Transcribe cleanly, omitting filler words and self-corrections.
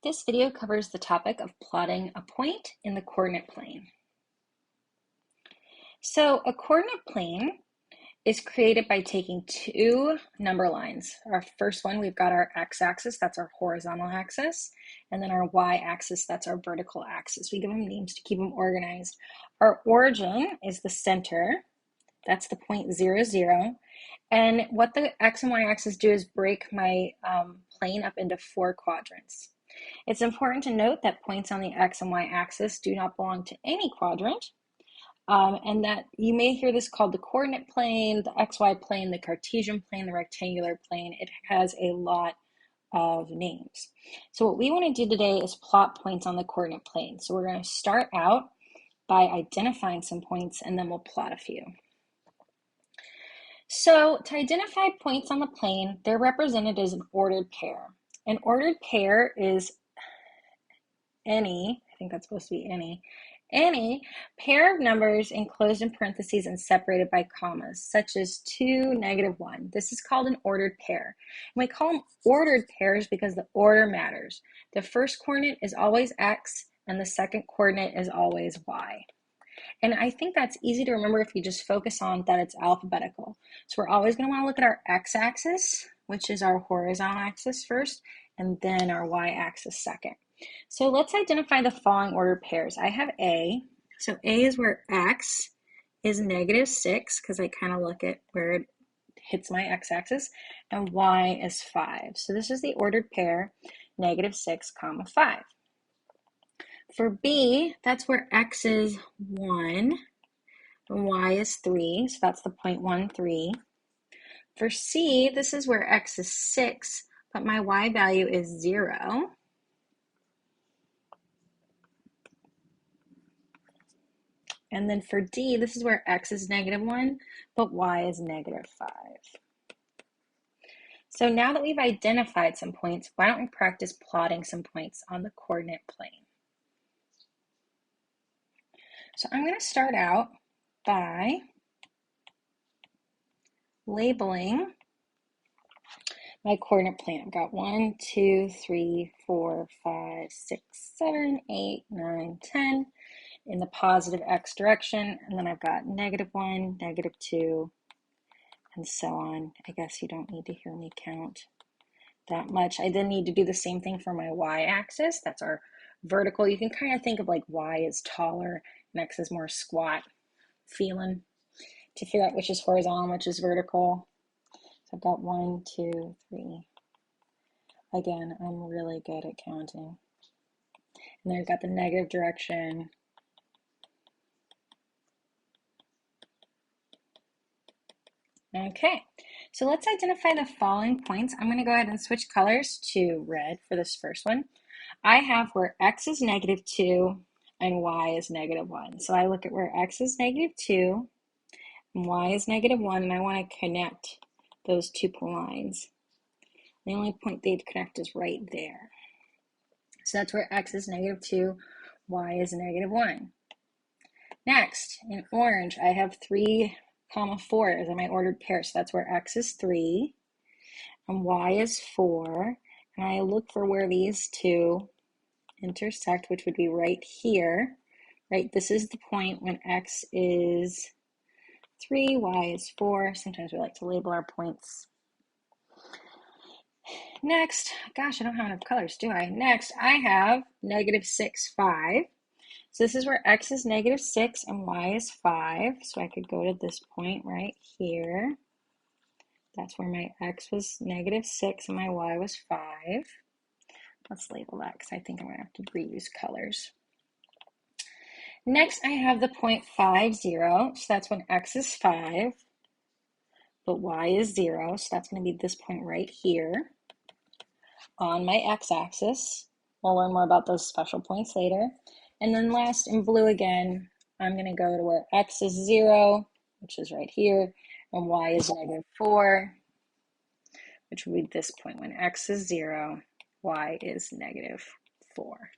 This video covers the topic of plotting a point in the coordinate plane. So a coordinate plane is created by taking two number lines. Our first one, we've got our x-axis, that's our horizontal axis, and then our y-axis, that's our vertical axis. We give them names to keep them organized. Our origin is the center, that's the point 0, 0. And what the x and y-axis do is break my plane up into 4 quadrants. It's important to note that points on the x and y-axis do not belong to any quadrant, and that you may hear this called the coordinate plane, the xy plane, the Cartesian plane, the rectangular plane. It has a lot of names. So what we want to do today is plot points on the coordinate plane. So we're going to start out by identifying some points, and then we'll plot a few. So to identify points on the plane, they're represented as an ordered pair. An ordered pair is any pair of numbers enclosed in parentheses and separated by commas, such as 2, -1. This is called an ordered pair. And we call them ordered pairs because the order matters. The first coordinate is always x, and the second coordinate is always y. And I think that's easy to remember if you just focus on that it's alphabetical. So we're always going to want to look at our x-axis, which is our horizontal axis first, and then our y-axis second. So let's identify the following ordered pairs. I have A. So A is where x is -6, because I kind of look at where it hits my x-axis, and y is 5. So this is the ordered pair, -6, 5. For B, that's where x is 1 and y is 3, so that's the point 1, 3. For C, this is where x is 6, but my y value is 0. And then for D, this is where x is -1, but y is -5. So now that we've identified some points, why don't we practice plotting some points on the coordinate plane? So I'm going to start out by labeling my coordinate plane. I've got 1, 2, 3, 4, 5, 6, 7, 8, 9, 10 in the positive x direction, and then I've got -1, -2, and so on. I guess you don't need to hear me count that much. I then need to do the same thing for my y-axis. That's our vertical. You can kind of think of like y is taller and x is more squat feeling to figure out which is horizontal and which is vertical. So I've got 1, 2, 3. Again, I'm really good at counting. And then I've got the negative direction. Okay, so let's identify the following points. I'm going to go ahead and switch colors to red for this first one. I have where x is -2 and y is -1. So I look at where x is -2 and y is -1, and I want to connect those two lines. The only point they'd connect is right there. So that's where x is -2, y is -1. Next, in orange, I have 3, 4 as my ordered pair. So that's where x is 3 and y is 4. And I look for where these two intersect, which would be right here. Right, this is the point when x is 3, y is 4. Sometimes we like to label our points. Next, gosh, I don't have enough colors, do I? Next, I have -6, 5. So this is where x is -6 and y is 5. So I could go to this point right here. That's where my x was -6 and my y was 5. Let's label that because I think I'm going to have to reuse colors. Next, I have the point 5, 0. So that's when x is 5, but y is 0. So that's going to be this point right here on my x-axis. We'll learn more about those special points later. And then last, in blue again, I'm going to go to where x is 0, which is right here, and y is -4, which would be this point when x is 0, y is -4.